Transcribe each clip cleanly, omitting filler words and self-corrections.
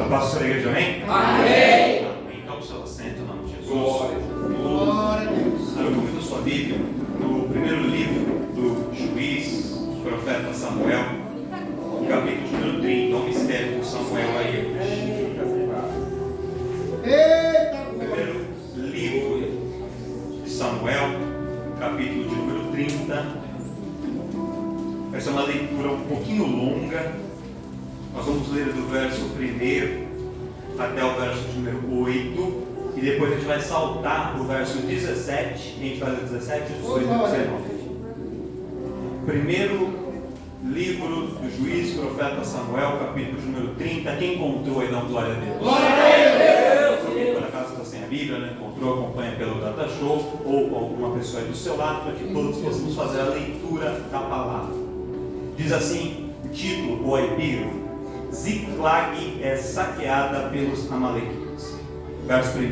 paz da igreja, amém? Amém. Amém. Então, seu assento, em nome de Jesus. Glória a Deus. Eu convido a sua Bíblia no primeiro livro do juiz, profeta Samuel, capítulo número 30, o mistério de Samuel aí. Primeiro livro de Samuel, capítulo de número 30. Essa é uma leitura um pouquinho longa. Nós vamos ler do verso 1 até o verso de número 8. E depois a gente vai saltar o verso 17. E a gente vai ler 17, 18 e 19. Primeiro livro do juiz, profeta Samuel, capítulo de número 30. Quem encontrou aí, dá uma glória a Deus. Glória a Deus. Por acaso está sem a Bíblia, não encontrou, acompanha pelo Data Show ou alguma pessoa aí do seu lado, para que todos possamos fazer a leitura da palavra. Diz assim o título, ou a epígrafe: Ziclag é saqueada pelos amalequitas. Verso 1.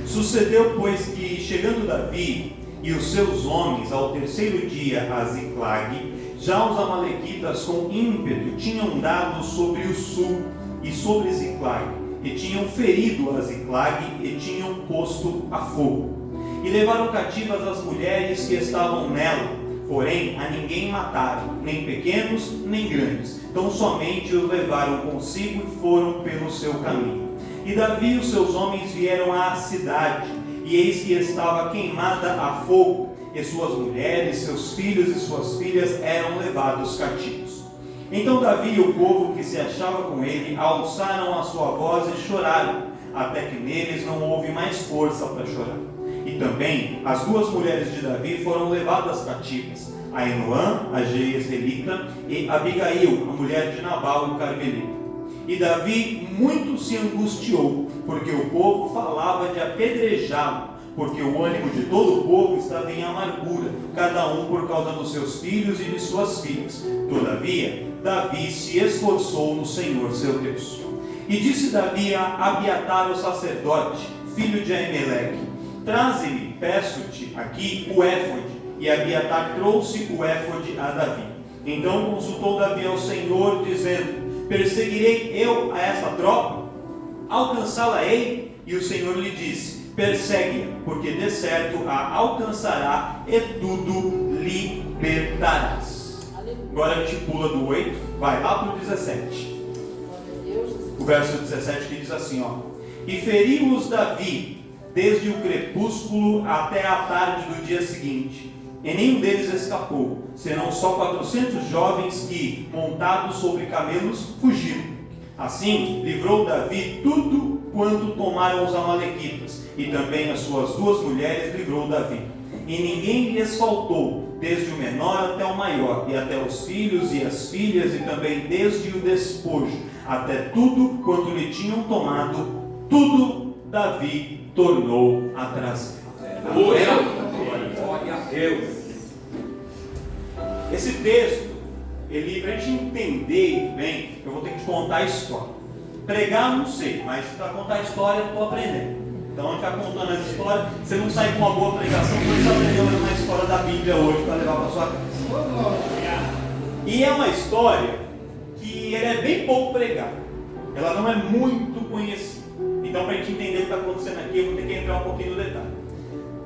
Sucedeu, pois, que chegando Davi e os seus homens ao terceiro dia a Ziclag, já os amalequitas com ímpeto tinham dado sobre o sul e sobre Ziclag, e tinham ferido a Ziclag e tinham posto a fogo. E levaram cativas as mulheres que estavam nela, porém a ninguém mataram, nem pequenos nem grandes, então somente os levaram consigo e foram pelo seu caminho. E Davi e os seus homens vieram à cidade, e eis que estava queimada a fogo, e suas mulheres, seus filhos e suas filhas eram levados cativos. Então Davi e o povo que se achava com ele alçaram a sua voz e choraram, até que neles não houve mais força para chorar. E também as duas mulheres de Davi foram levadas cativas, Ainoã, a jezreelita, e Abigail, a mulher de Nabal, o carmelita. E Davi muito se angustiou, porque o povo falava de apedrejá-lo, porque o ânimo de todo o povo estava em amargura, cada um por causa dos seus filhos e de suas filhas. Todavia, Davi se esforçou no Senhor seu Deus. E disse Davi a Abiatar o sacerdote, filho de Aimeleque: Traze-me, peço-te, aqui o éfode. E Abiatar trouxe o éfode a Davi. Então consultou Davi ao Senhor, dizendo: Perseguirei eu a esta tropa? Alcançá-la-ei? E o Senhor lhe disse: Persegue-a, porque de certo a alcançará e tudo libertarás. Agora a gente pula do 8, vai lá para o 17. O verso 17 que diz assim, ó: E feriu-os Davi desde o crepúsculo até a tarde do dia seguinte, e nenhum deles escapou, senão só 400 jovens que, montados sobre camelos, fugiram. Assim, livrou Davi tudo quanto tomaram os amalequitas, e também as suas duas mulheres livrou Davi. E ninguém lhes faltou, desde o menor até o maior, e até os filhos e as filhas, e também desde o despojo, até tudo quanto lhe tinham tomado, tudo Davi tornou a trazer. Glória a Deus. Esse texto, para a gente entender bem, eu vou ter que te contar a história. Pregar não sei, mas para contar a história eu estou aprendendo. Então a gente vai contando essa história. Você não sai com uma boa pregação, por isso aprendeu uma história da Bíblia hoje para levar para sua casa. E é uma história que ela é bem pouco pregada. Ela não é muito conhecida. Então, para a gente entender o que está acontecendo aqui, eu vou ter que entrar um pouquinho no detalhe.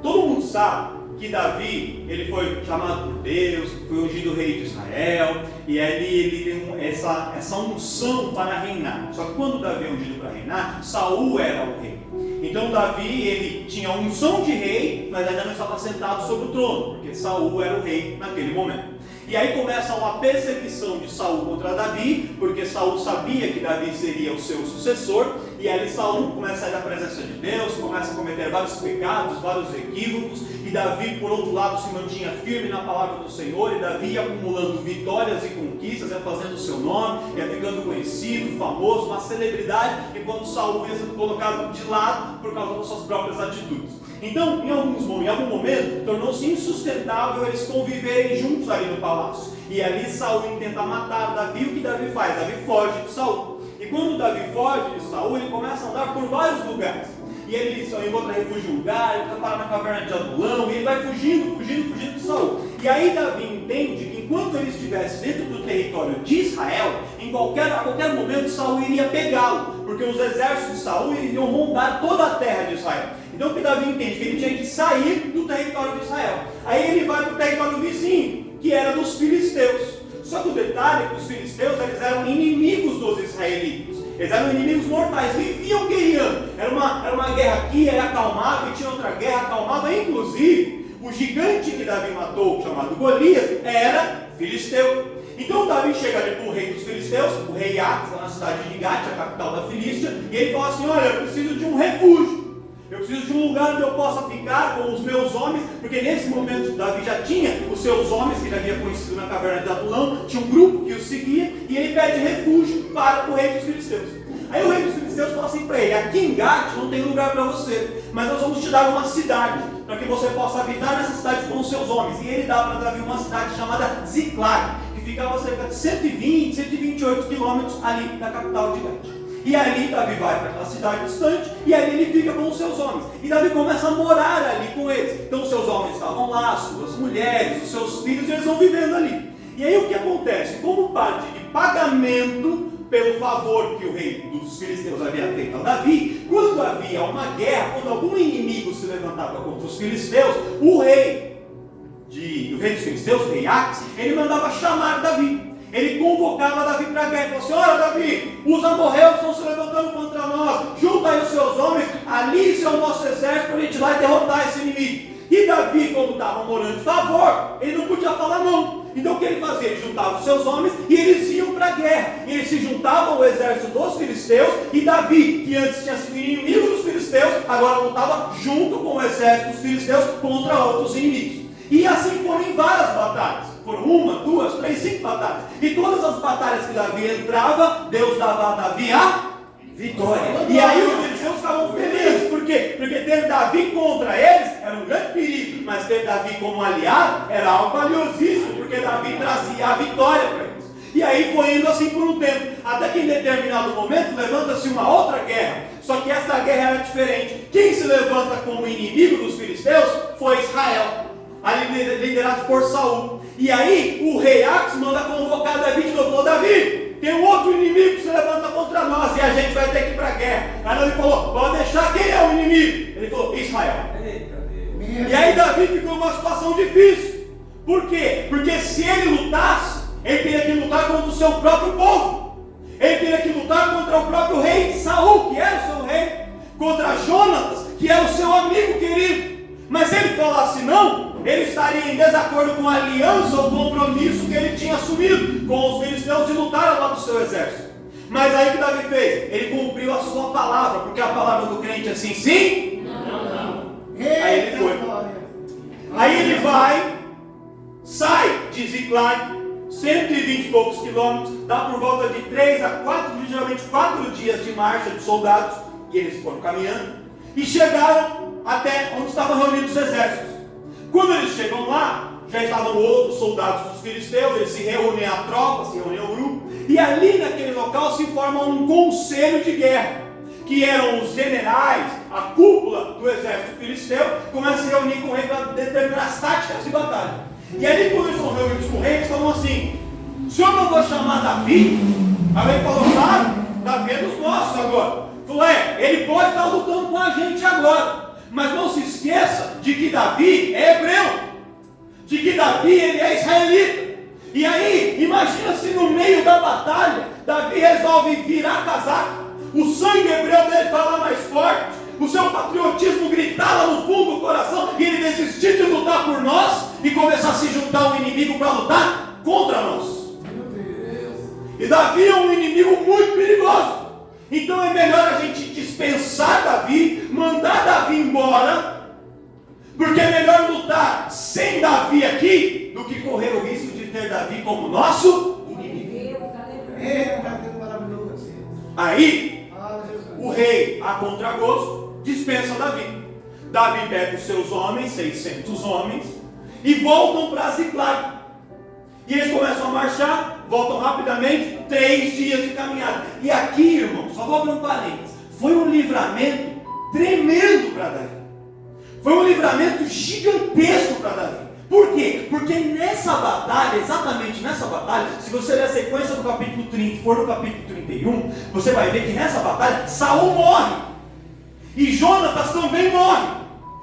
Todo mundo sabe que Davi, ele foi chamado por Deus, foi ungido rei de Israel, e aí ele tem essa unção para reinar. Só que quando Davi é ungido para reinar, Saul era o rei. Então Davi, ele tinha a unção de rei, mas ainda não estava sentado sobre o trono, porque Saul era o rei naquele momento. E aí começa uma perseguição de Saul contra Davi, porque Saul sabia que Davi seria o seu sucessor, e aí Saul começa a ir da presença de Deus, começa a cometer vários pecados, vários equívocos, e Davi, por outro lado, se mantinha firme na palavra do Senhor, e Davi ia acumulando vitórias e conquistas, ia fazendo o seu nome, ia ficando conhecido, famoso, uma celebridade, enquanto Saul ia sendo colocado de lado por causa das suas próprias atitudes. Então, em algum momento, tornou-se insustentável eles conviverem juntos ali no palácio. E ali Saul tenta matar Davi. O que Davi faz? Davi foge de Saul. E quando Davi foge de Saul, ele começa a andar por vários lugares. e ele só encontra refúgio em um lugar, ele vai parar na caverna de Adulão, e ele vai fugindo de Saul. E aí Davi entende que enquanto ele estivesse dentro do território de Israel, a qualquer momento Saul iria pegá-lo, porque os exércitos de Saul iriam rondar toda a terra de Israel. Então o que Davi entende? Que ele tinha que sair do território de Israel. Aí ele vai para o território vizinho, que era dos filisteus. Só que o detalhe é que os filisteus eles eram inimigos dos israelitas. Eles eram inimigos mortais, viviam guerreando. Era uma guerra aqui, aí acalmava, e tinha outra guerra, acalmava. Inclusive, o gigante que Davi matou, chamado Golias, era filisteu. Então Davi chega ali para o rei dos filisteus, o rei Ax, na cidade de Gate, a capital da Filístia, e ele fala assim: olha, eu preciso de um refúgio. Eu preciso de um lugar onde eu possa ficar com os meus homens, porque nesse momento Davi já tinha os seus homens, que ele havia conhecido na caverna de Adulão, tinha um grupo que o seguia, e ele pede refúgio para o rei dos filisteus. Aí o rei dos filisteus fala assim para ele: aqui em Gate não tem lugar para você, mas nós vamos te dar uma cidade, para que você possa habitar nessa cidade com os seus homens. E ele dá para Davi uma cidade chamada Ziclag, que ficava cerca de 120, 128 quilômetros ali da capital de Gate. E ali Davi vai para aquela cidade distante, e ali ele fica com os seus homens. E Davi começa a morar ali com eles. Então os seus homens estavam lá, as suas mulheres, os seus filhos, e eles vão vivendo ali. E aí o que acontece? Como parte de pagamento pelo favor que o rei dos filisteus havia feito a Davi, quando havia uma guerra, quando algum inimigo se levantava contra os filisteus, o rei dos filisteus, o rei Ax, ele mandava chamar Davi. Ele convocava Davi para a guerra e falou assim: olha Davi, os amorreus estão se levantando contra nós, junta aí os seus homens, alise o nosso exército para a gente ir lá e derrotar esse inimigo. E Davi, como estava morando de favor, ele não podia falar não. Então o que ele fazia? Ele juntava os seus homens e eles iam para a guerra. E eles se juntavam ao exército dos filisteus, e Davi, que antes tinha sido inimigo dos filisteus, agora lutava junto com o exército dos filisteus contra outros inimigos. E assim foram em várias batalhas. Foram 1, 2, 3, 5 batalhas. E todas as batalhas que Davi entrava, Deus dava a Davi a vitória. E aí os filisteus ficavam felizes. Por quê? Porque ter Davi contra eles era um grande perigo. Mas ter Davi como aliado era algo valiosíssimo, porque Davi trazia a vitória para eles. E aí foi indo assim por um tempo. Até que em determinado momento levanta-se uma outra guerra. Só que essa guerra era diferente. Quem se levanta como inimigo dos filisteus foi Israel, ali liderado por Saul. E aí o rei Ax manda convocar Davi de novo. Falou: Davi, tem um outro inimigo que se levanta contra nós e a gente vai ter que ir para a guerra. Aí Davi falou: pode deixar, quem é o inimigo? Ele falou: Israel. E aí Davi ficou numa situação difícil. Por quê? Porque se ele lutasse, ele teria que lutar contra o seu próprio povo. Ele teria que lutar contra o próprio rei Saul, que era o seu rei, contra Jonatas, que era o seu amigo querido. Mas se ele falasse não, ele estaria em desacordo com a aliança ou compromisso que ele tinha assumido com os filisteus de lutar ao lado do seu exército. Mas aí o que Davi fez? Ele cumpriu a sua palavra, porque a palavra do crente é sim, sim? Não. Aí ele foi. Aí ele vai, sai de Ziclag, 120 e poucos quilômetros, dá por volta de 3 a 4, geralmente 4 dias de marcha de soldados, e eles foram caminhando, e chegaram até onde estavam reunidos os exércitos. Quando eles chegam lá, já estavam outros soldados dos filisteus, eles se reúnem a tropa, se reúnem ao grupo, e ali naquele local se forma um conselho de guerra, que eram os generais, a cúpula do exército filisteu, começam a se reunir com o rei para determinar as táticas de batalha. E ali quando eles estão reunidos com o rei, eles falam assim: o senhor mandou chamar Davi? Aí ele falou: claro, Davi é dos nossos agora. Falou: ele pode estar lutando com a gente agora, mas não se esqueça de que Davi é hebreu, de que Davi ele é israelita. E aí, imagina se no meio da batalha, Davi resolve virar casaco, o sangue hebreu dele falar mais forte, o seu patriotismo gritar lá no fundo do coração, e ele desistir de lutar por nós, e começar a se juntar ao inimigo para lutar contra nós. E Davi é um inimigo muito perigoso. Então é melhor a gente dispensar Davi, mandar Davi embora, porque é melhor lutar sem Davi aqui, do que correr o risco de ter Davi como nosso inimigo. Aí, o rei, a contragosto, dispensa Davi. Davi pega os seus homens, 600 homens, e voltam para Ziclag. E eles começam a marchar, voltam rapidamente, 3 dias de caminhada. E aqui, irmãos, só vou abrir um parênteses, foi um livramento tremendo para Davi. Foi um livramento gigantesco para Davi. Por quê? Porque nessa batalha, exatamente nessa batalha, se você ler a sequência do capítulo 30, for no capítulo 31, você vai ver que nessa batalha, Saul morre. E Jonatas também morre.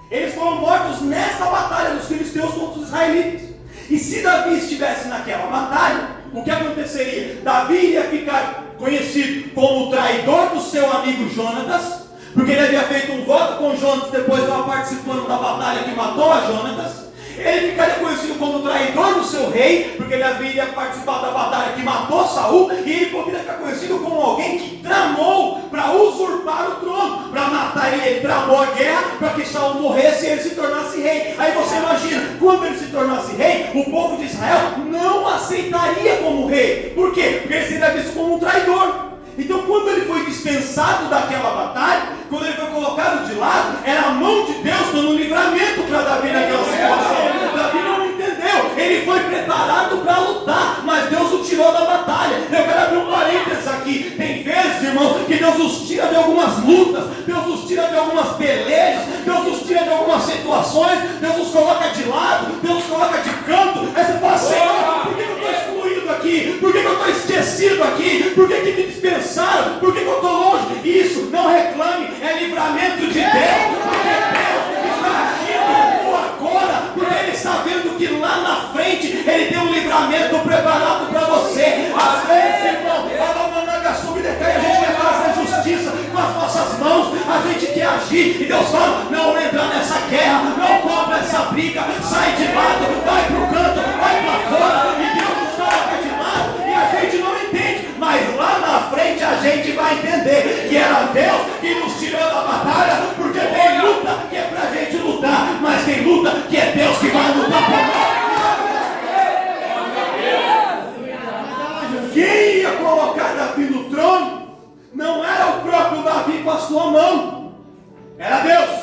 Eles foram mortos nessa batalha dos filisteus contra os israelitas. E se Davi estivesse naquela batalha, o que aconteceria? Davi iria ficar conhecido como o traidor do seu amigo Jonatas, porque ele havia feito um voto com Jonatas, depois estava participando da batalha que matou a Jonatas. Ele ficaria conhecido como o traidor do seu rei, porque ele havia participado da batalha que matou Saul, e ele poderia ficar conhecido como alguém que tramou para usurpar o trono, para matar ele. Ele tramou a guerra para que Saul morresse e ele se tornasse rei. Aí você imagina, quando ele se tornasse rei, o povo de Israel não aceitaria como rei. Por quê? Porque ele seria visto como um traidor. Então, quando ele foi dispensado daquela batalha, quando ele foi colocado de lado, era a mão de Deus dando um livramento para Davi naquela situação. Davi não entendeu, ele foi preparado para lutar, mas Deus o tirou da batalha. Eu quero abrir um parênteses aqui. Tem vezes, irmãos, que Deus nos tira de algumas lutas, Deus nos tira de algumas pelejas, Deus nos tira de algumas situações, Deus nos coloca de lado, Deus nos coloca de canto. Aí você fala, Senhor, por que eu estou excluído aqui? Por que eu estou esquecido aqui? Por que me dispensaram? Por que eu estou longe? Isso, não reclame, é livramento de Deus, porque Deus está agindo agora, porque Ele está vendo que lá na frente Ele tem um livramento preparado para você. Às vezes, irmão, a gente quer fazer justiça com as nossas mãos, a gente quer agir, e Deus fala, não entra nessa guerra, não compra essa briga, sai de lado, vai para o canto, vai para fora, e Deus nos coloca de lado, e a gente não entende, mas lá na frente a gente vai entender que era Deus que nos tirou da batalha, porque tem luta que é para a gente lutar, mas tem luta que é Deus que vai lutar por nós. Quem ia colocar Davi no trono não era o próprio Davi com a sua mão, era Deus.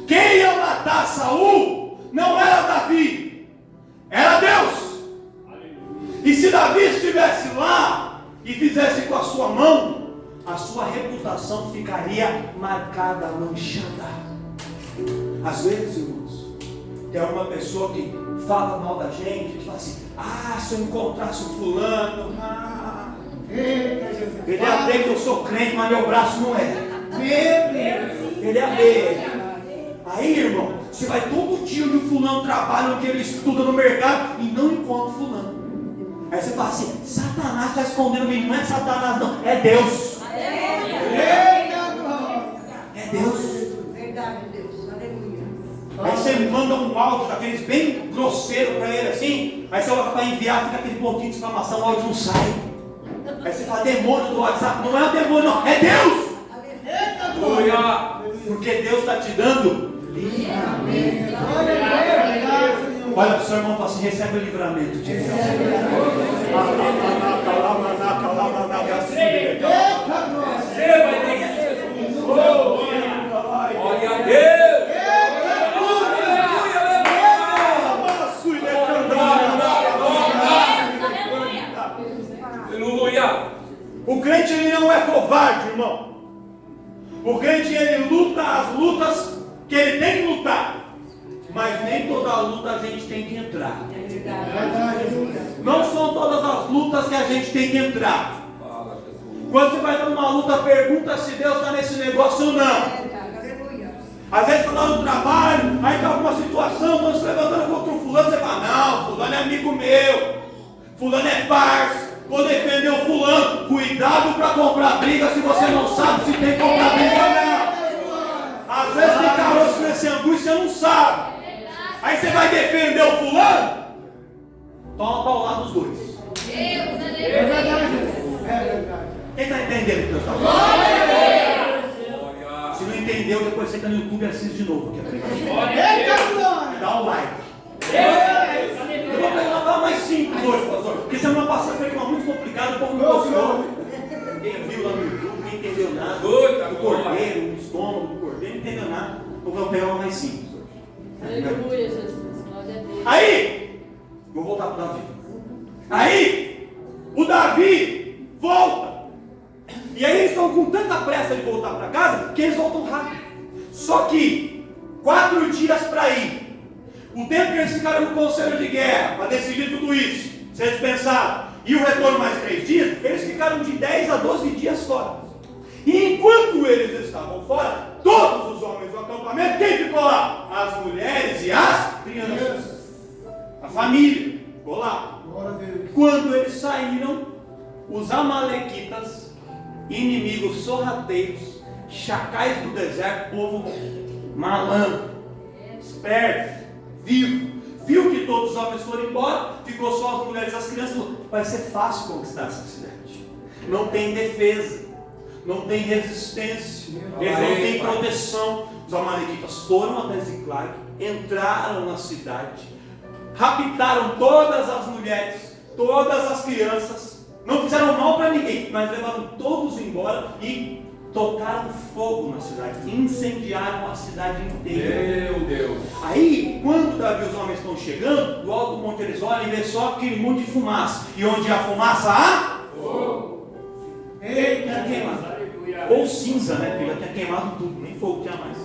Quem ia matar Saul não era Davi, era Deus. E se Davi estivesse lá e fizesse com a sua mão, a sua reputação ficaria marcada, manchada. Às vezes, irmãos, tem alguma pessoa que fala mal da gente, que fala assim, se eu encontrasse o fulano, ele ia ver que eu sou crente, mas meu braço não é. Ele ia ver. Aí, irmão, você vai todo dia onde o fulano trabalha, onde ele estuda no mercado e não encontra o fulano. Aí você fala assim, Satanás está escondendo mim. Não é Satanás não, é Deus. É Deus. Verdade, Deus. Aleluia. Aí você manda um áudio daqueles bem grosseiro para ele assim, aí você olha para enviar, fica aquele pontinho de exclamação, o áudio não sai. Aí você fala, demônio do WhatsApp, não é o demônio não, é Deus. Aleluia. Porque Deus está te dando livramento. Olha para o seu irmão e fala assim, recebe o livramento de Deus. Glória a Deus. Aleluia. O crente ele não é covarde, irmão. O crente ele luta as lutas que ele tem que lutar. Mas nem toda luta a gente tem que entrar. Não são todas as lutas que a gente tem que entrar. Quando você vai estar numa luta, pergunta se Deus está nesse negócio ou não. Às vezes está lá no trabalho, aí está alguma situação, estão se levantando contra o fulano, você fala, não, fulano é amigo meu, fulano é parça, vou defender o fulano. Cuidado para comprar briga se você não sabe se tem que comprar briga ou não. Às vezes tem caroço nesse angu e você não sabe. Aí você vai defender o fulano, toma para o lado dos dois. Quem está entendendo o que Deus está falando? Se não entendeu, depois você está no YouTube e assiste de novo. Dá um like. Eu vou pegar mais simples hoje, pastor. Porque semana passada foi uma muito complicada, o povo não gostou. Quem viu lá no YouTube, não entendeu nada. O cordeiro, o estômago do cordeiro, não entendeu nada. Eu vou pegar uma mais simples hoje. Aleluia, Jesus. Glória a Deus. Aí, vou voltar para o Davi. Aí, o Davi volta. E aí eles estão estão com tanta pressa de voltar para casa que eles voltam rápido. Só que 4 dias para ir, o tempo que eles ficaram no conselho de guerra para decidir tudo isso, ser dispensado, e o retorno mais 3 dias, eles ficaram de 10 a 12 dias fora. E enquanto eles estavam fora, todos os homens do acampamento, quem ficou lá? As mulheres e as crianças. A família ficou lá. Quando eles saíram, os amalequitas, inimigos sorrateiros, chacais do deserto, povo malandro, esperto, viu que todos os homens foram embora, ficou só as mulheres e as crianças. Falou: vai ser fácil conquistar essa cidade. Não tem defesa, não tem resistência, eles não têm proteção. Os amalequitas foram até Ziklag, entraram na cidade, raptaram todas as mulheres, todas as crianças, não fizeram mal para ninguém, mas levaram todos embora e tocaram fogo na cidade, incendiaram a cidade inteira. Meu Deus! Aí, quando Davi e os homens estão chegando, do alto do monte eles olham e vê só aquele monte de fumaça, e onde há fumaça há fogo. Eita, queimado. Ou cinza, né? Porque já tinha queimado tudo, nem fogo tinha mais.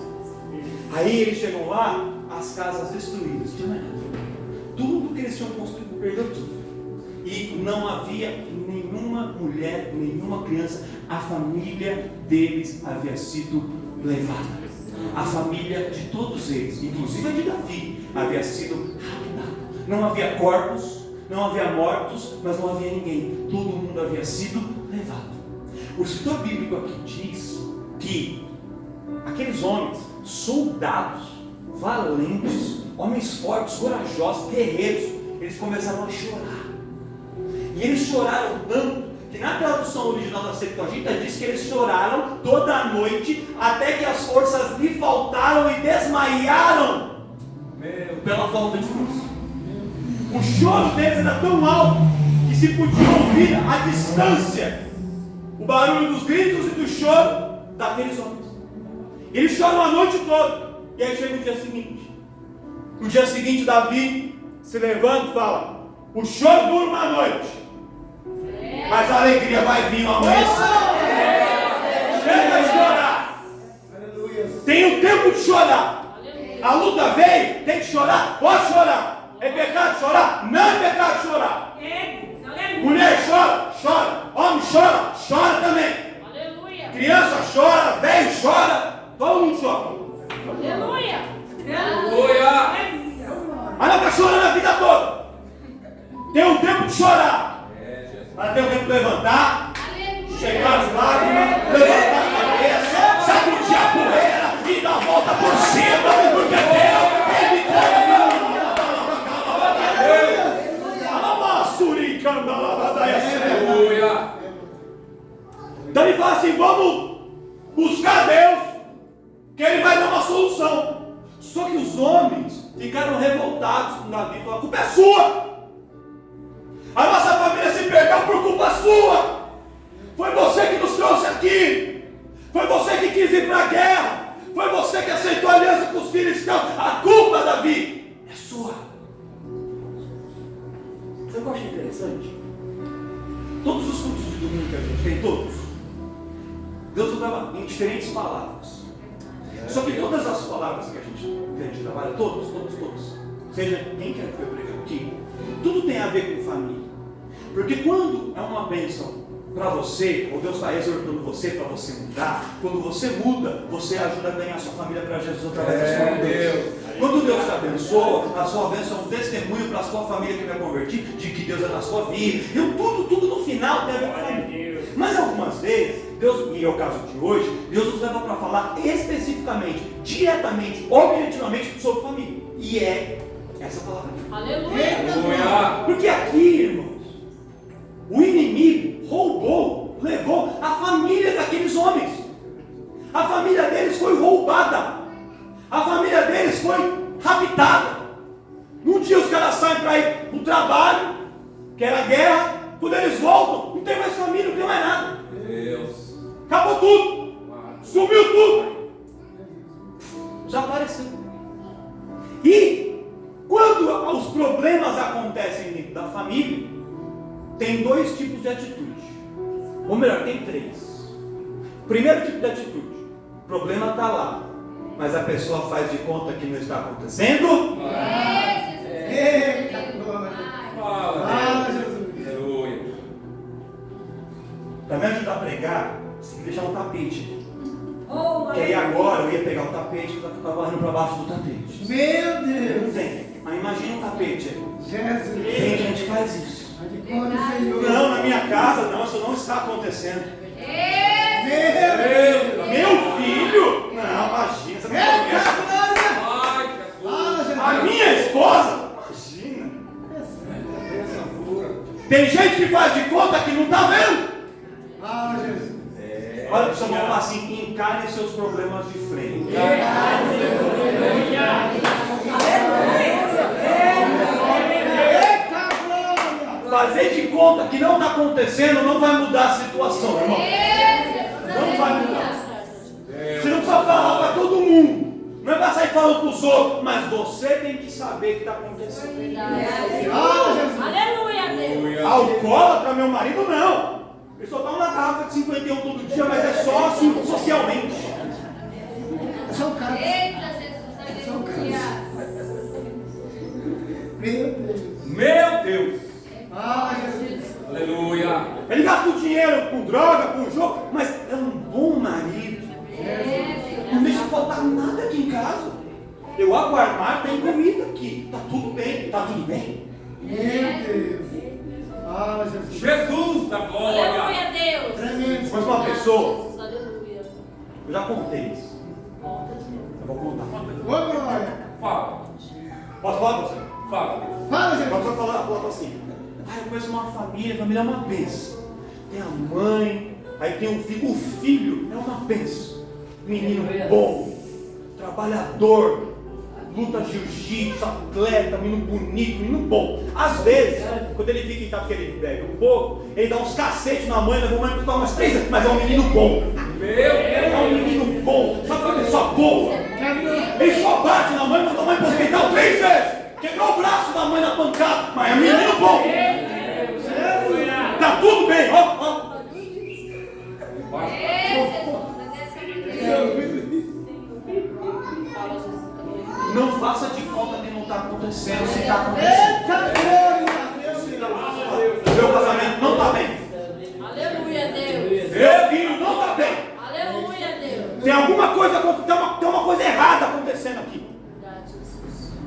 Aí eles chegam lá, as casas destruídas, tinha mais nada. Tudo que eles tinham construído perdeu tudo. E não havia nenhuma mulher, nenhuma criança. A família deles havia sido levada. A família de todos eles, inclusive a de Davi, havia sido raptada. Não havia corpos, não havia mortos, mas não havia ninguém. Todo mundo havia sido levado. O escritor bíblico aqui diz que aqueles homens, soldados, valentes, homens fortes, corajosos, guerreiros, eles começaram a chorar. E eles choraram tanto que na tradução original da Septuaginta diz que eles choraram toda a noite até que as forças lhe faltaram e desmaiaram pela falta de força. O choro deles era tão alto que se podia ouvir à distância o barulho dos gritos e do choro daqueles homens. Eles choram a noite toda. E aí chega o dia seguinte. No dia seguinte, Davi se levanta e fala: o choro dura uma noite, mas a alegria vai vir no amanhecer. Chega de chorar. Tem o tempo de chorar. A luta veio, tem que chorar. Pode chorar. É pecado chorar? Não é pecado chorar. Mulher chora, chora. Homem chora, chora também. Aleluia. Criança chora, velho chora, todo mundo chora. Aleluia. Aleluia. Mas não está chorando a vida toda. Tem um tempo de chorar, mas tem um tempo de levantar, chegar as lágrimas, levantar a cabeça, sacudir a poeira e dar a volta por cima, porque Deus me Aleluia. Então ele fala assim: vamos buscar Deus, que Ele vai dar uma solução. Só que os homens ficaram revoltados com Davi, falaram: a culpa é sua. A nossa família se perdeu por culpa sua. Foi você que nos trouxe aqui. Foi você que quis ir para a guerra. Foi você que aceitou a aliança com os filisteus. A culpa, Davi, é sua. Sabe o que eu achei interessante? Todos os cultos de domingo que a gente tem, todos, Deus usava em diferentes palavras. Só que todas as palavras que a gente trabalha, todos, seja quem quer que eu pregue aqui, tudo tem a ver com família. Porque quando é uma bênção para você, ou Deus está exortando você para você mudar, quando você muda, você ajuda a ganhar a sua família para Jesus através da sua Deus. Quando Deus te abençoa, a sua bênção é um testemunho para a sua família que vai convertir, de que Deus é na sua vida. Então tudo no final tem a ver com família. Mas algumas vezes, Deus, e é o caso de hoje, Deus nos leva para falar especificamente, diretamente, objetivamente sobre família. E é essa palavra aqui. Aleluia. Porque aqui, irmãos, o inimigo roubou, levou a família daqueles homens. A família deles foi roubada. A família deles foi raptada. Num dia os caras saem para ir para o trabalho, que era guerra. Quando eles voltam, não tem mais família, não tem mais nada. Deus. Acabou tudo. Sumiu tudo. Desapareceu. E quando os problemas acontecem dentro da família, tem dois tipos de atitude. Ou melhor, tem três. Primeiro tipo de atitude. O problema está lá, mas a pessoa faz de conta que não está acontecendo. Eita, glória. Fala, Jesus. Aleluia. Para me ajudar a pregar, você tem que deixar um tapete. Oh, Porque aí agora eu ia pegar o tapete e estava indo para baixo do tapete. meu Não Deus. tem. Mas imagina um tapete. Jesus. Tem gente que faz isso. De conta, Senhor. Não, na minha casa não, isso não está acontecendo. Meu Meu filho? Não, imagina, você não Eita, conhece. glória. Ai, Fala, Jesus. Jesus. A minha esposa? Imagina. Essa pura. Tem gente que faz de conta que não está vendo. Fala, Jesus. Olha para o seu irmão e fala assim: encare seus problemas de frente. Eita, glória. Fazer de conta que não está acontecendo não vai mudar a situação, irmão. Não vai mudar. Você não precisa falar para todo mundo. Não é para sair falando para os outros, mas você tem que saber o que está acontecendo. Fala, Jesus. Aleluia, Deus. Alcoólatra, meu marido, não. Ele só toma uma garrafa de 51 todo dia, mas é só assim, socialmente. É só um cara. Meu Deus. Meu Deus. Fala, Jesus. Aleluia. Ele gasta o dinheiro com droga, com jogo, mas é um bom marido. Não deixa faltar nada aqui em casa. Eu abro o armário, tem comida aqui. Tá tudo bem, tá tudo bem. Meu Deus. Fala, Jesus. Jesus da glória. Aleluia, Deus. Tremendo. Mas uma pessoa, Jesus, aleluia. eu já contei isso. Eu vou contar. Ô, glória. Fala. Posso falar pra você? Fala. Fala, A Jesus. pessoa falou assim: eu conheço uma família, a família é uma bênção. Tem a mãe, aí tem o filho é uma bênção. Menino bom, trabalhador, luta jiu-jitsu, atleta, menino bonito, menino bom. Às vezes, quando ele fica em casa, porque ele bebe um pouco, ele dá uns cacetes na mãe, leva a mãe para umas 3 vezes, mas é um menino bom. É um menino bom, sabe quando ele só boa? Ele só bate na mãe, manda a mãe para o hospital 3 vezes. Quebrou o braço da mãe na pancada, mas é um menino bom. Tá tudo bem, ó. Não faça de conta que não está acontecendo, se está acontecendo. Eita, glória. Meu Deus. O meu casamento não está bem. Aleluia, Deus. Meu filho não está bem. Aleluia, Deus. Tem alguma coisa, tem uma coisa errada acontecendo aqui.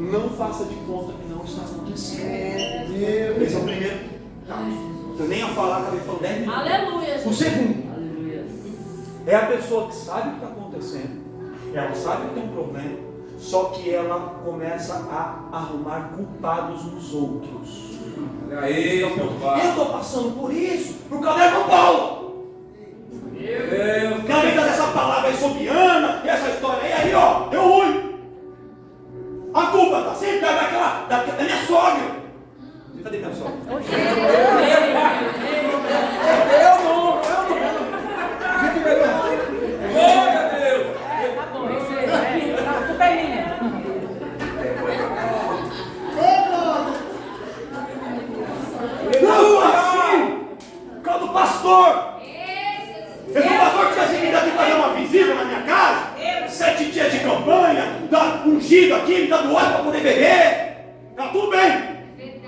Não faça de conta que não está acontecendo. Meu Esse é o primeiro caso. Eu nem ia falar, acabei falando 10 minutos. Aleluia, O Jesus. segundo é a pessoa que sabe o que está acontecendo, ela sabe que tem um problema, só que ela começa a arrumar culpados nos outros. Olha aí, meu Eu pai. estou passando por isso, por causa da irmã Paula. Meu Deus. Ela vem dessa palavra aí sobre Ana, e essa história aí, ó, deu ruim. A culpa está sempre da minha sogra. Cadê minha sogra? Glória a Deus. Não assim, por causa do pastor. Esse pastor que tinha vindo aqui fazer uma visita na minha casa, 7 dias de campanha, tá ungido aqui, me dando óleo para poder beber. Tá tudo bem.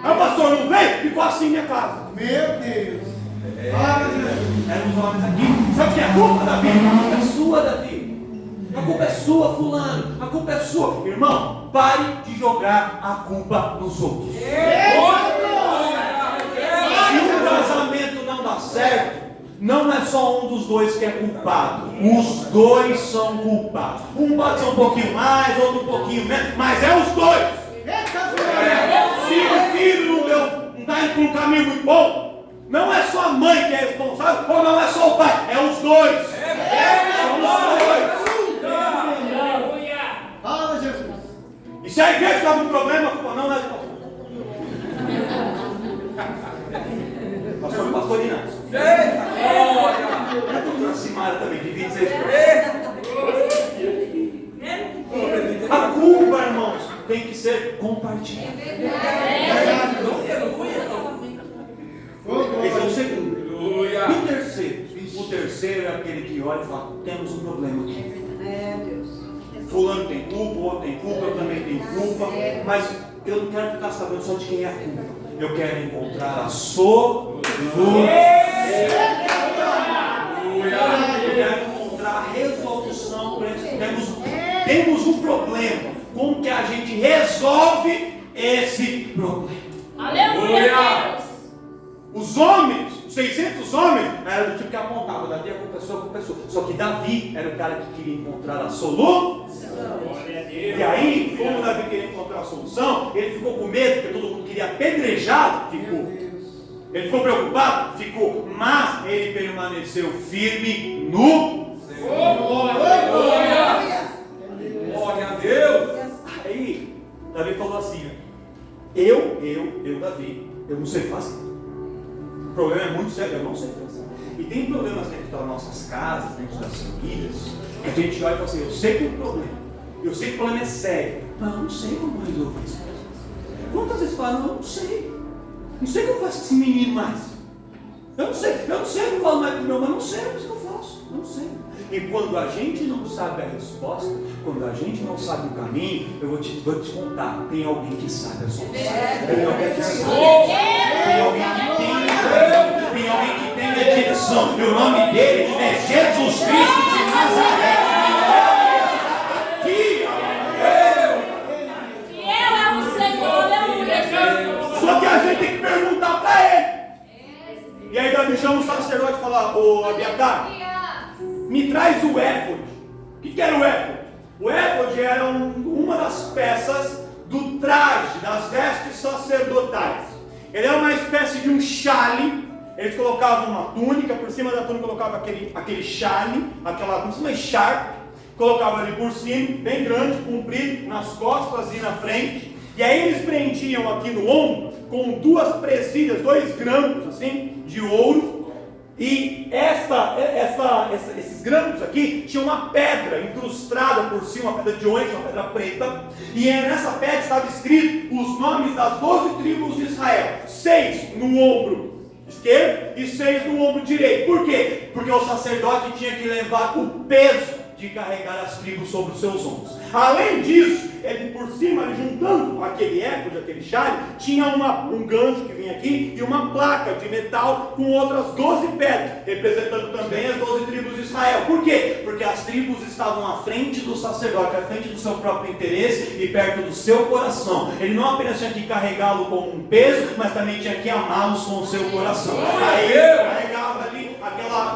Aí o pastor não veio, ficou assim em minha casa. Meu Deus. Fala, Jesus. Eram os homens aqui. Sabe o que é a culpa, Davi? A culpa é sua, Davi. A culpa é sua, fulano. A culpa é sua. Irmão, pare de jogar a culpa nos outros. Se um casamento não dá certo, não é só um dos dois que é culpado. Os dois são culpados. Um pode ser um pouquinho mais, outro um pouquinho menos, mas é os dois. Eita, glória. Se o filho não está indo para um caminho muito bom, não é só a mãe que é responsável, ou não é só o pai, é os dois. São os dois. Fala, Jesus. E se a igreja está com problema, a culpa não é do pastor. Pastor Inácio. Eita, glória. A doutora Simara também, divide vocês. A culpa, irmãos, tem que ser compartilhada. Esse é o segundo. Aleluia. E o terceiro? O terceiro terceiro é aquele que olha e fala: temos um problema aqui. É, Deus. Fulano tem culpa, o outro tem culpa, eu também tenho culpa, mas eu não quero ficar sabendo só de quem é a culpa. Eu quero encontrar a solução. Eu quero encontrar a resolução para isso. Temos um problema. Como que a gente resolve esse problema? Aleluia, Deus. Os homens, os 600 homens, eram do tipo que apontava: Davi é com pessoa. Só que Davi era o cara que queria encontrar a solução. E aí, como Davi queria encontrar a solução, ele ficou com medo, porque todo mundo queria apedrejá-lo. Ficou. Ele ficou preocupado? Ficou. Mas ele permaneceu firme no Glória a Deus. Aí, Davi falou assim: eu, Davi, eu não sei fazer. O problema é muito sério, eu não sei fazer. E tem problemas dentro das nossas casas, dentro das famílias, que a gente olha e fala assim: eu sei que tem um problema. Eu sei que o problema é sério, mas eu não sei como resolver isso. Quantas vezes falam: não sei. Não sei o que eu faço com esse menino mais. Eu não sei o que eu falo mais com o meu, mas não sei o que eu faço. Não sei. E quando a gente não sabe a resposta, quando a gente não sabe o caminho, eu vou te contar: tem alguém que sabe a solução. Tem alguém que sabe. Tem alguém que tem a direção. E o nome dele é Jesus Cristo de Nazaré. Fiel é o Senhor, aleluia. Só que a gente tem que perguntar para ele. E aí Davi chama o sacerdote e fala: ô Abiatar, me traz o éfode. O que era o éfode? O éfode era uma das peças do traje, das vestes sacerdotais. Ele era uma espécie de um chale. Eles colocavam uma túnica, por cima da túnica colocavam aquele chale, como se fosse uma echarpe, colocavam ali por cima, bem grande, comprido, nas costas e na frente. E aí eles prendiam aqui no ombro com duas presilhas, 2 grampos assim, de ouro. E esses grampos aqui tinham uma pedra incrustada por cima, uma pedra de ônix, uma pedra preta. E nessa pedra estava escrito os nomes das 12 tribos de Israel: 6 no ombro esquerdo e 6 no ombro direito. Por quê? Porque o sacerdote tinha que levar o peso de carregar as tribos sobre os seus ombros. Além disso, ele por cima, juntando aquele éfode, aquele chale, tinha um gancho que vinha aqui e uma placa de metal com outras 12 pedras, representando também as 12 tribos de Israel. Por quê? Porque as tribos estavam à frente do sacerdote, à frente do seu próprio interesse e perto do seu coração. Ele não apenas tinha que carregá-lo como um peso, mas também tinha que amá-los com o seu coração. Aí ele carregava ali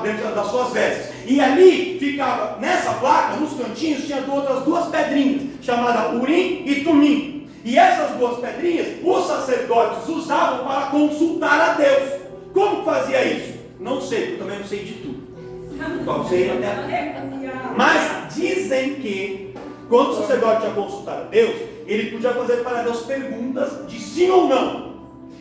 dentro das suas vestes. E ali ficava, nessa placa, nos cantinhos, tinha outras 2 pedrinhas, chamadas Urim e Tumim. E essas 2 pedrinhas, os sacerdotes usavam para consultar a Deus. Como fazia isso? Não sei, eu também não sei de tudo. Não sei até. Mas dizem que, quando o sacerdote ia consultar a Deus, ele podia fazer para Deus perguntas de sim ou não.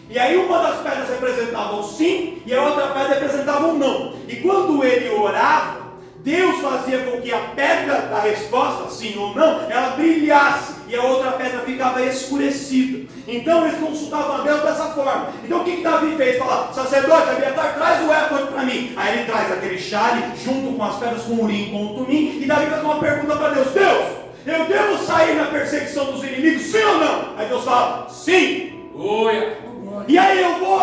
E aí uma das pedras representava o sim e a outra pedra representava o não. E quando ele orava, Deus fazia com que a pedra da resposta, sim ou não, ela brilhasse e a outra pedra ficava escurecida. Então eles consultavam a Deus dessa forma. Então o que Davi fez? Fala: sacerdote Abiatar, traz o éfode para mim. Aí ele traz aquele chale junto com as pedras, com o urim, com o tumim. E Davi faz uma pergunta para Deus: Deus, eu devo sair na perseguição dos inimigos, sim ou não? Aí Deus fala: sim. Aleluia. E aí eu vou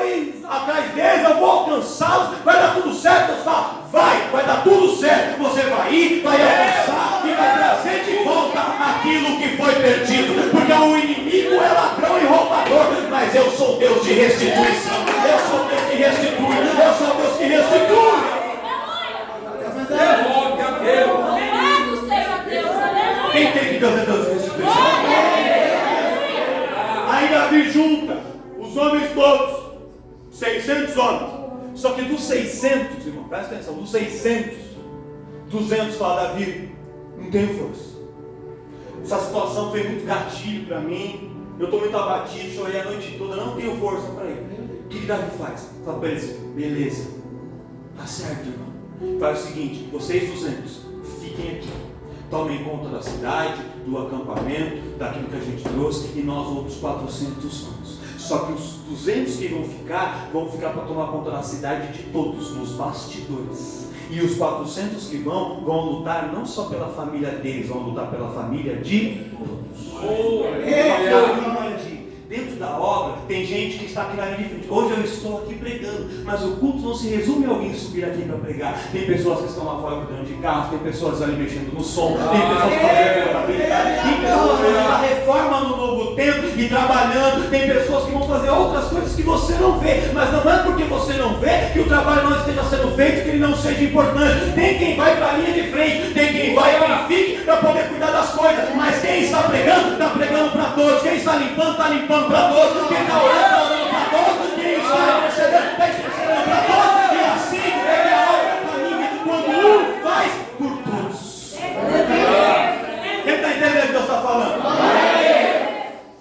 ir atrás deles, eu vou alcançá-los, vai dar tudo certo. Deus fala: vai dar tudo certo. Você vai ir, vai alcançar e vai trazer de volta aquilo que foi perdido. Porque o inimigo é ladrão e roubador, mas eu sou Deus de restituição. Eu sou Deus que restitui. Eu sou Deus que restitui. Glória a Deus. Louvado seja Deus, aleluia. Quem tem que Deus é Deus de restituição? Aí Davi junta os homens todos, 600 homens. Só que dos 600, irmão, presta atenção, dos 600, 200 fala: Davi, não tenho força. Essa situação foi muito gatilho para mim. Eu estou muito abatido, chorei a noite toda, não tenho força para ir. O que Davi faz? Fala para eles: beleza, tá certo, irmão. Faz o seguinte: vocês 200, fiquem aqui. Tomem conta da cidade, do acampamento, daquilo que a gente trouxe, e nós outros 400 vamos. Só que os 200 que vão ficar para tomar conta da cidade de todos, nos bastidores. E os 400 que vão lutar não só pela família deles, vão lutar pela família de todos. Dentro da obra, tem gente que está aqui na linha de frente. Hoje eu estou aqui pregando, mas o culto não se resume a alguém subir aqui para pregar. Tem pessoas que estão lá fora cuidando de carro, tem pessoas ali mexendo no som, tem pessoas fazendo contabilidade, tem pessoas fazendo a reforma no novo templo e trabalhando, tem pessoas que vão fazer outras coisas que você não vê, mas não é porque você não vê que o trabalho não esteja sendo feito, que ele não seja importante. Tem quem vai para a linha de frente, tem quem vai e fique para poder cuidar das coisas, mas quem está pregando para todos, quem está limpando para todos, quem está orando para todos, quem está intercedendo para todos, e assim é que a obra caminha, quando um faz por todos. Quem está entendendo o que Deus está falando?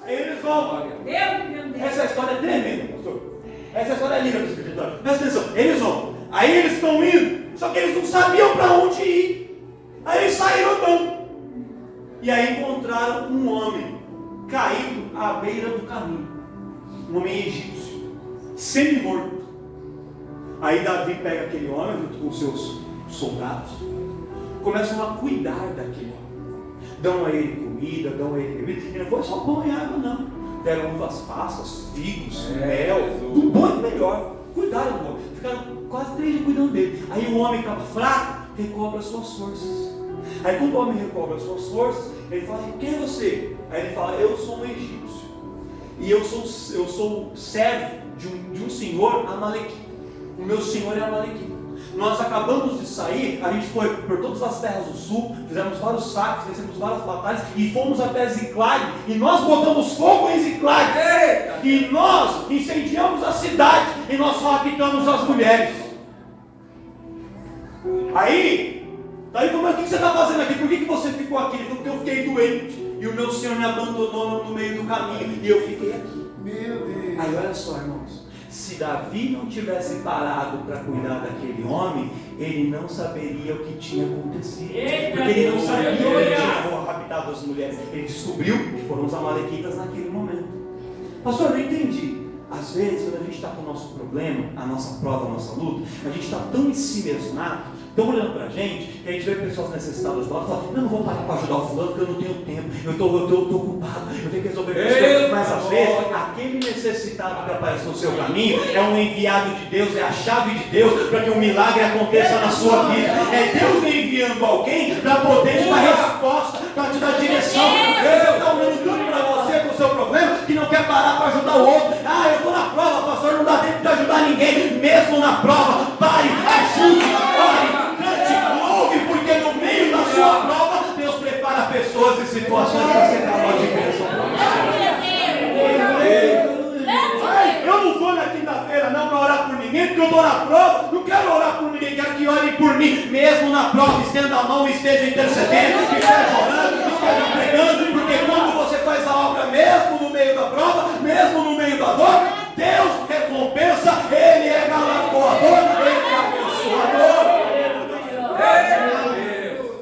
Eles vão. Essa história é tremenda, pastor. Essa história é linda do escritório. Presta atenção, eles vão. Aí eles estão indo, só que eles não sabiam para onde ir. Aí eles saíram andando. E aí encontraram um homem caído à beira do caminho, um homem egípcio, semi-morto. Aí Davi pega aquele homem junto com seus soldados, começam a cuidar daquele homem, dão a ele comida, dão a ele bebida. E não foi só pão e água, não. Deram uvas passas, figos, mel, do bom e melhor. Cuidaram do homem, ficaram quase 3 dias cuidando dele. Aí o homem estava fraco, recobra suas forças. Aí quando o homem recobra suas forças, ele fala: quem é você? Aí ele fala: eu sou um egípcio, e eu sou servo de um senhor amalequita. O meu senhor é amalequita. Nós acabamos de sair, a gente foi por todas as terras do sul, fizemos vários saques, vencemos várias batalhas, e fomos até Ziclag, e nós botamos fogo em Ziclag, e nós incendiamos a cidade, e nós raptamos as mulheres. Daí falou: mas o que você está fazendo aqui? Por que você ficou aqui? Ele falou: porque eu fiquei doente, e o meu Senhor me abandonou no meio do caminho, e eu fiquei aqui. Meu Deus. Aí olha só, irmãos, se Davi não tivesse parado para cuidar daquele homem, ele não saberia o que tinha acontecido. Porque ele não sabia que ele tinha raptado as mulheres. Ele descobriu que foram os amalequitas naquele momento. Pastor, eu não entendi. Às vezes, quando a gente está com o nosso problema, a nossa prova, a nossa luta, a gente está tão em si mesmado, tão olhando para a gente, que a gente vê pessoas necessitadas lá e fala: eu não vou parar para ajudar o fulano porque eu não tenho tempo, eu estou ocupado, eu tenho que resolver isso. Mas às vezes, aquele necessitado que aparece no seu caminho é um enviado de Deus, é a chave de Deus para que um milagre aconteça na sua vida. É Deus enviando alguém para poder te dar resposta, para te dar direção. Deus está olhando tudo para você com o seu problema, que não quer parar para ajudar o outro. Eu estou na prova, pastor, não dá tempo de ajudar ninguém. Mesmo na prova, pare, ajude, ore, cante, louve, porque no meio da sua prova, Deus prepara pessoas e situações para ser canal de bênção para você. Eu não vou na quinta-feira não para orar por ninguém, porque eu estou na prova. Não quero orar por ninguém, quero que orem por mim. Mesmo na prova, estenda a mão e esteja intercedendo, esteja orando, esteja pregando, porque quando você faz a obra mesmo no meio da prova, mesmo no meio da dor, Deus recompensa, Ele é galardoador, Ele é abençoador.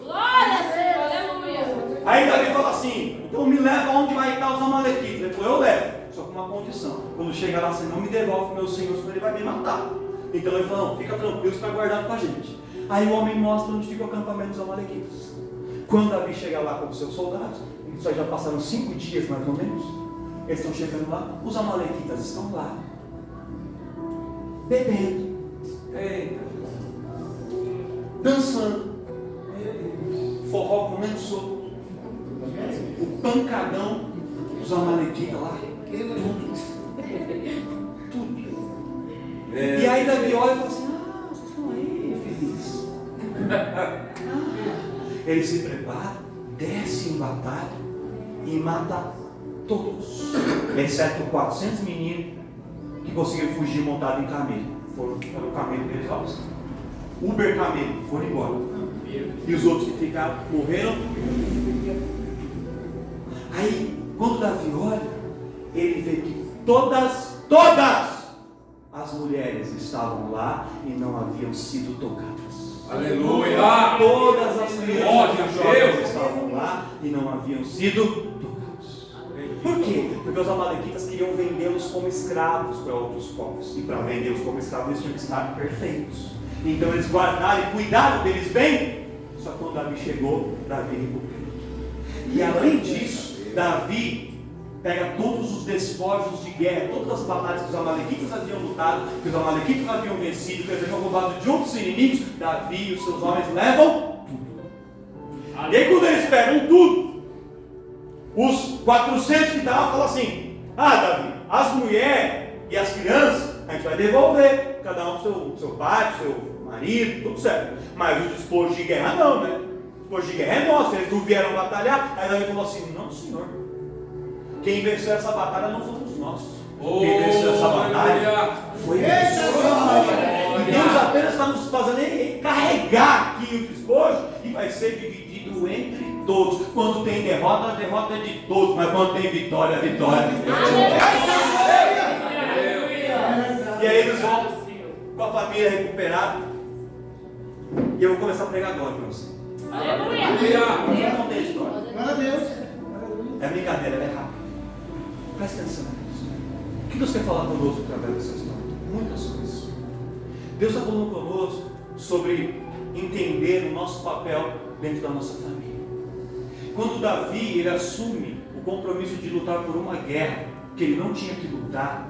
Glória, Senhor, aleluia. Aí Davi fala assim: então me leva onde vai estar os amalequitas. Ele falou: eu levo, só com uma condição: quando chega lá, você não me devolve meu Senhor, senão ele vai me matar. Então ele falou: não, fica tranquilo, está guardado com a gente. Aí o homem mostra onde fica o acampamento dos amalequitas. Quando Davi chega lá com os seus soldados, isso aí já passaram 5 dias mais ou menos, eles estão chegando lá, os amalequitas estão lá, bebendo, dançando, forró comendo solto, o pancadão dos amalequitas lá, tudo. E aí Davi olha e fala assim: vocês estão aí, felizes. Ele se prepara, desce em batalha e mata todos, exceto 400 meninos que conseguiram fugir montado em camelo. Foram o camelo deles, ó, Uber camelo, foram embora. E os outros que ficaram morreram. Aí, quando Davi olha, ele vê que todas as mulheres estavam lá e não haviam sido tocadas. Aleluia! Todas as mulheres Glória a Deus estavam lá e não haviam sido tocadas. Por quê? Porque os amalequitas queriam vendê-los como escravos para outros povos. E para vendê-los como escravos, eles tinham que estar perfeitos. Então eles guardaram e cuidaram deles bem. Só que quando Davi chegou, Davi recuperou. E além disso, Davi pega todos os despojos de guerra, todas as batalhas que os amalequitas haviam lutado, que os amalequitas haviam vencido, que eles haviam roubado de outros inimigos. Davi e os seus homens levam tudo. E aí quando eles pegam tudo, os 400 que estavam falam assim: ah, Davi, as mulheres e as crianças a gente vai devolver, cada um pro seu pai, pro seu marido, tudo certo. Mas o despojo de guerra não, né? O despojo de guerra é nosso, eles não vieram batalhar. Aí Davi falou assim: não, senhor, quem venceu essa batalha não fomos nós. Quem venceu essa batalha foi Deus. E Deus apenas está nos fazendo carregar aqui o despojo e vai ser dividido entre todos. Quando tem derrota, a derrota é de todos, mas quando tem vitória, a vitória é de todos. E aí eles vão com a família recuperada. E eu vou começar a pregar agora para você. Eu não contei a história. Glória a Deus. É brincadeira, é rápido. Presta atenção nisso. O que Deus quer falar conosco através dessa história? Muitas coisas. Deus está falando conosco sobre entender o nosso papel dentro da nossa família. Quando Davi ele assume o compromisso de lutar por uma guerra que ele não tinha que lutar,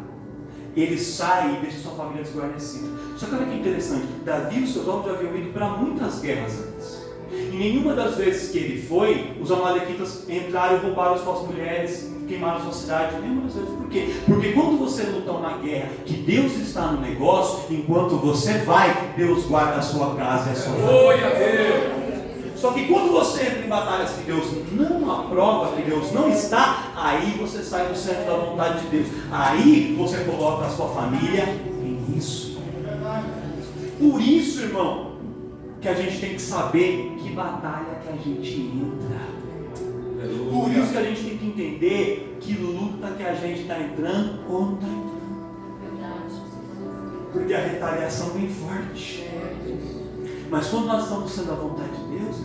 ele sai e deixa sua família desguarnecida. Só que olha que interessante, Davi e os seus homens já haviam ido para muitas guerras antes. E nenhuma das vezes que ele foi, os amalequitas entraram e roubaram suas mulheres, queimaram sua cidade. Nenhuma das vezes. Por quê? Porque quando você luta uma guerra que Deus está no negócio, enquanto você vai, Deus guarda a sua casa e a sua família. Só que quando você entra em batalhas que Deus não aprova, que Deus não está, aí você sai do centro da vontade de Deus. Aí você coloca a sua família em risco. Por isso, irmão, que a gente tem que saber que batalha que a gente entra. Por isso que a gente tem que entender que luta que a gente está entrando ou não está entrando. Porque a retaliação vem forte. Mas quando nós estamos sendo a vontade de Deus,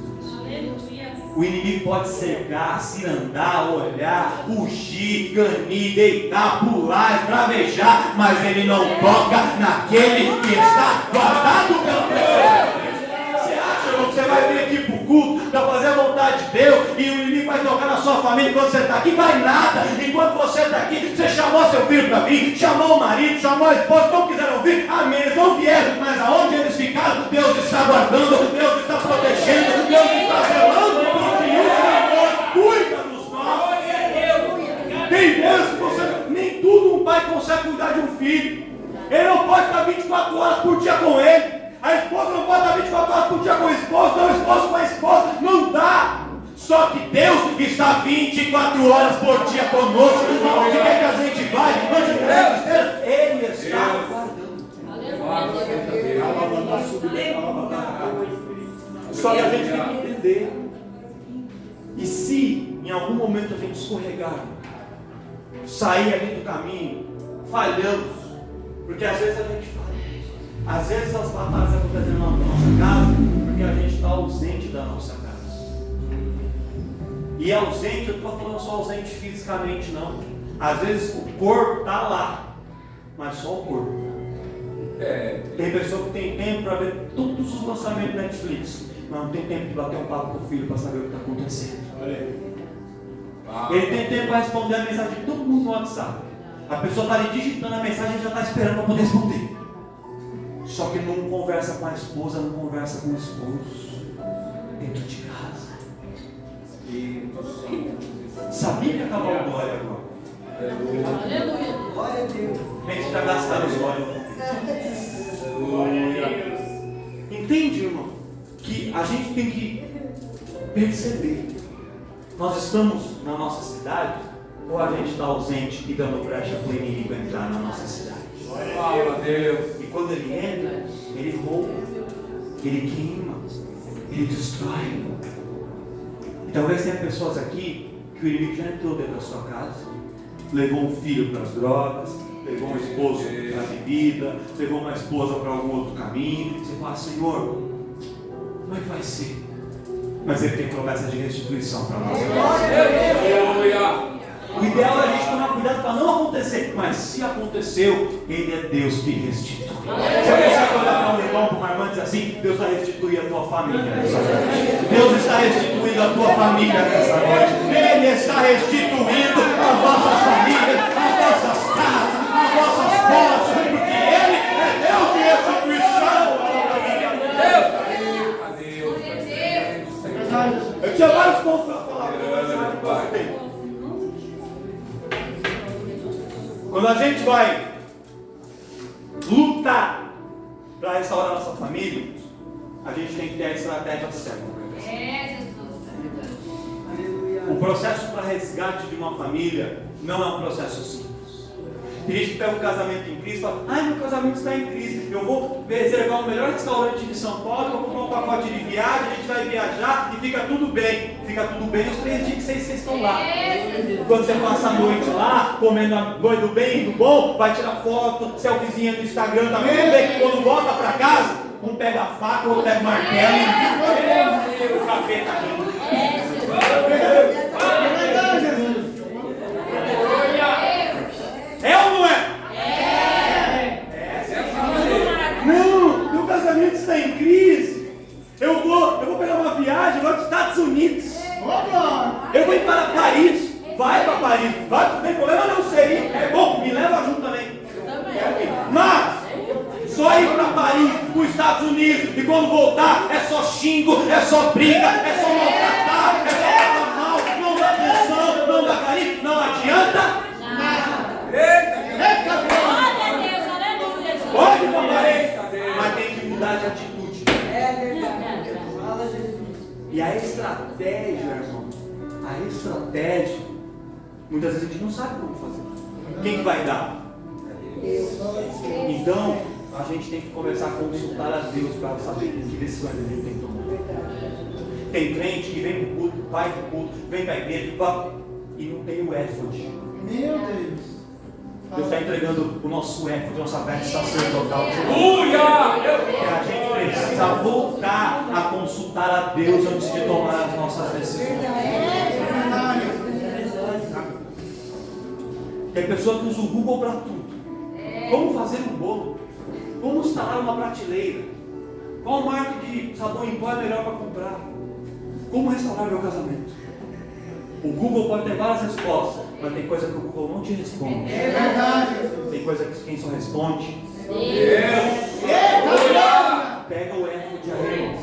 o inimigo pode cercar, cirandar, olhar, fugir, ganir, deitar, pular, esbravejar, mas ele não toca naquele que está guardado pela presença de Deus. Você acha, irmão, que você vai vir aqui para o culto para fazer a vontade de Deus e o inimigo vai tocar na sua família enquanto você está aqui? Vai nada. Enquanto você está aqui, você chamou seu filho para vir, chamou o marido, chamou a esposa, não quiseram vir, amém, eles não vieram, mas aonde eles ficaram, Deus está guardando, Deus está protegendo, Deus está zelando, porque o Senhor cuida dos nossos. Tem vezes que você, nem tudo um pai consegue cuidar de um filho. Ele não pode estar 24 horas por dia com ele. A esposa não pode estar 24 horas por dia com o esposo, não, o esposo com a esposa, não dá. Só que Deus está 24 horas por dia conosco. Onde quer que a gente vai, onde quer que esteja, Ele está guardando. Só que a gente tem que entender. E se em algum momento a gente escorregar, sair ali do caminho, falhamos, porque às vezes a gente falha. Às vezes as batalhas acontecem na nossa casa porque a gente está ausente da nossa casa. E ausente, eu não estou falando só ausente fisicamente, não. Às vezes o corpo está lá, mas só o corpo. Tem pessoa que tem tempo para ver todos os lançamentos da Netflix, mas não tem tempo de bater um papo com o filho para saber o que está acontecendo. Ele tem tempo para responder a mensagem de todo mundo no WhatsApp. A pessoa está ali digitando a mensagem e já está esperando para poder responder. Só que não conversa com a esposa, não conversa com o esposo dentro de casa. Sabia que acabou o glória agora? Aleluia. Glória a Deus. Gente, já gastaram os olhos. Entende, irmão? Que a gente tem que perceber. Nós estamos na nossa cidade ou a gente está ausente e dando brecha para o inimigo entrar na nossa cidade? Glória a Deus. E quando ele entra, ele rouba, ele queima, ele destrói. E talvez tenha pessoas aqui que o inimigo já entrou dentro da sua casa, levou um filho para as drogas, levou um esposo para a bebida, levou uma esposa para algum outro caminho. Você fala: Senhor, como é que vai ser? Mas ele tem promessa de restituição para nós. Aleluia. O ideal é a gente tomar cuidado para não acontecer. Mas se aconteceu, Ele é Deus que restitui. Se você consegue olhar para um irmão, para uma irmã e dizer assim, Deus vai restituir a tua família nessa noite. Deus está restituindo a tua família nessa noite. Ele está restituindo as vossas famílias, as vossas casas, as vossas posses. Porque Ele é Deus de restituição. Eu tinha vários pontos para falar. Quando a gente vai lutar para restaurar a nossa família, a gente tem que ter a estratégia certa. O processo para resgate de uma família não é um processo simples. Tem gente que pega um casamento em crise e fala, meu casamento está em crise, eu vou reservar o melhor restaurante de São Paulo, vou comprar um pacote de viagem, a gente vai viajar e fica tudo bem. Fica tudo bem os 3 dias que vocês estão lá. Quando você passa a noite lá, comendo do bem e do bom, vai tirar foto, selfiezinha no Instagram, tá tudo bem. Quando volta para casa, um pega a faca, outro pega o martelo e o capeta aqui. É ou não é? Não, meu casamento está em crise. Eu vou pegar uma viagem, vou para os Estados Unidos. Eu vou ir para Paris. Vai para Paris. Vai, não tem problema não ser ir. É bom, me leva junto também. Mas só ir para Paris, para os Estados Unidos, e quando voltar é só xingo, é só briga, é só maltratar, é só falar mal, não dá atenção, não dá carinho, não adianta. Pode papai, mas tem que mudar de atitude. E a estratégia, irmão, muitas vezes a gente não sabe como fazer. Quem que vai dar? Então, a gente tem que começar a consultar a Deus para saber que decisões a gente tem que tomar. Tem crente que vem para o culto, vai para o culto, vem para a igreja e não tem o éfode. Meu Deus. Deus está entregando o nosso éfode, nossa veste sacerdotal. Aleluia! Que a gente precisa voltar a consultar a Deus antes de tomar as nossas decisões. Tem pessoa que usa o Google para tudo. Como fazer um bolo? Como instalar uma prateleira? Qual marca de sabão em pó é melhor para comprar? Como restaurar meu casamento? O Google pode ter várias respostas, mas tem coisa que o Google não te responde. É verdade. Tem coisa que quem só responde. Pega o éfode aí.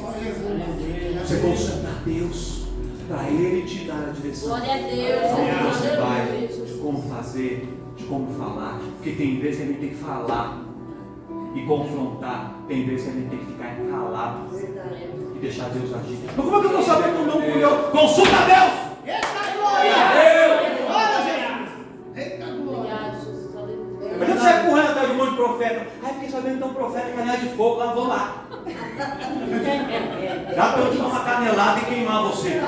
Você consulta a Deus para Ele te dar a direção. Glória a Deus. Onde você vai, de como fazer, de como falar. Porque tem vezes que a gente tem que falar e confrontar. Tem vezes que a gente tem que ficar calado e deixar Deus agir. Mas como é que eu estou sabendo que não fui eu? Consulta a Deus! Eita glória! Glória, Jesus! Eita glória! Mas eu não saio correndo atrás de um monte de profeta. Fiquei sabendo que tem um profeta em canela de fogo, lá vou lá. Já para eu te dar uma canelada e queimar você.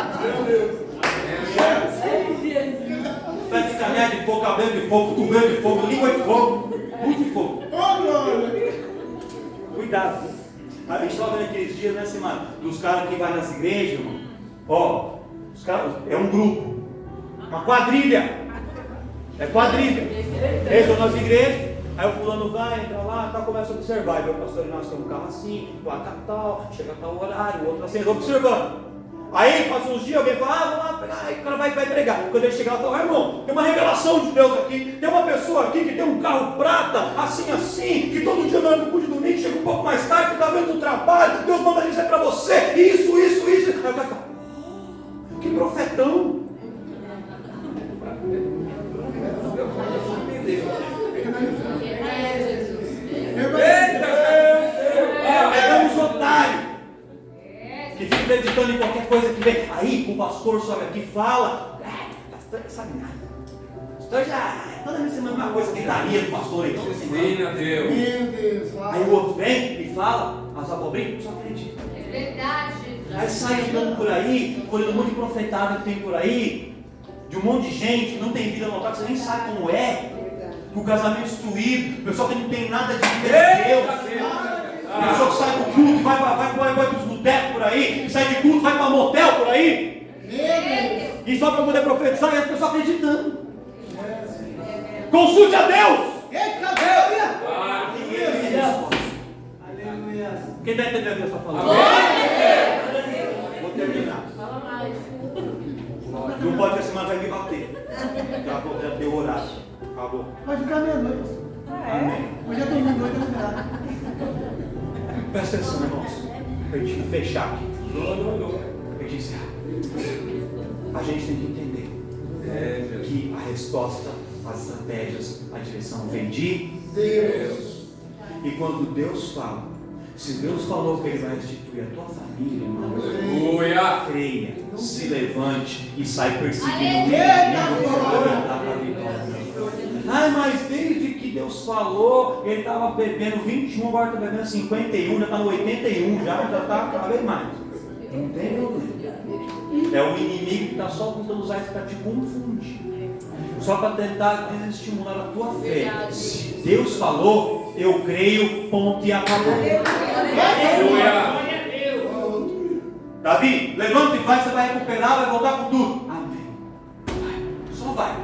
Pé de canela de fogo, cabelo de fogo, cotovelo de fogo, língua de fogo, tudo de fogo. Oh, glória! Cuidado. A gente estava vendo aqueles dias, né, semana, dos caras que vai nas igrejas, irmão. Ó, os caras, é um grupo, uma quadrilha. É quadrilha. Eles estão nas igrejas, aí o fulano vai, entra lá, tá, começa a observar. E o pastor Inácio tem um carro assim, placa tal, chega a tal horário, outro assim, eles observando. Aí passa uns dias, alguém fala, vamos lá pregar, aí o cara vai pregar. Quando ele chegar, ele fala, irmão, tem uma revelação de Deus aqui, tem uma pessoa aqui que tem um carro prata, assim, que todo dia na hora do culto de domingo, chega um pouco mais tarde, está vendo o trabalho, Deus manda dizer para você, isso. Aí o cara fala, que profetão. Pegamos otário que fica acreditando em qualquer coisa que vem. Aí o pastor sobe aqui e fala, pastor não sabe nada. Pastor já, toda vez semana uma coisa que daria do pastor aí. Ensina a Deus. Meu Deus! Aí o outro vem e fala, as abobrinhas, só acredita. É verdade. Aí sai andando por aí, colhendo um monte de profetado que tem por aí, de um monte de gente que não tem vida notável, você nem sabe como é. O casamento destruído, pessoal que não tem nada de Deus. Pessoa que sai do culto e vai para os botecos por aí, que sai de culto, vai para motel por aí. E só para poder profetizar e as pessoas acreditando. Consulte a Deus. Eita glória! Aleluia. Quem está entendendo o que eu estou falando? Vou terminar. Fala mais. Não pode ser semana vai me bater. Já deu horário. Acabou. Pode ficar meia-noite, pastor. Amém. Hoje é domingo, 8 da noite. Presta atenção, irmãos. Para a gente fechar aqui. Para a gente encerrar. A gente tem que entender que a resposta, as estratégias, a direção vem de Deus. E quando Deus fala, se Deus falou que Ele vai restituir a tua família, irmão, creia, se levante e sai perseguindo o inimigo para a vitória. Ai, mas desde que Deus falou, ele estava bebendo 21, agora está bebendo 51, já está no 81, já está cada vez mais. Não tem problema. É o inimigo que está só tentando usar isso para te confundir. Só para tentar desestimular a tua fé. Se Deus falou, eu creio, ponto e acabou. Davi, levanta e vai, você vai recuperar, vai voltar com tudo. Amém. Vai. Só vai.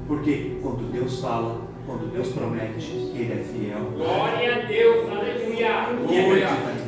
Porque quando Deus fala, quando Deus promete, Ele é fiel. Glória a Deus, aleluia. E acredita.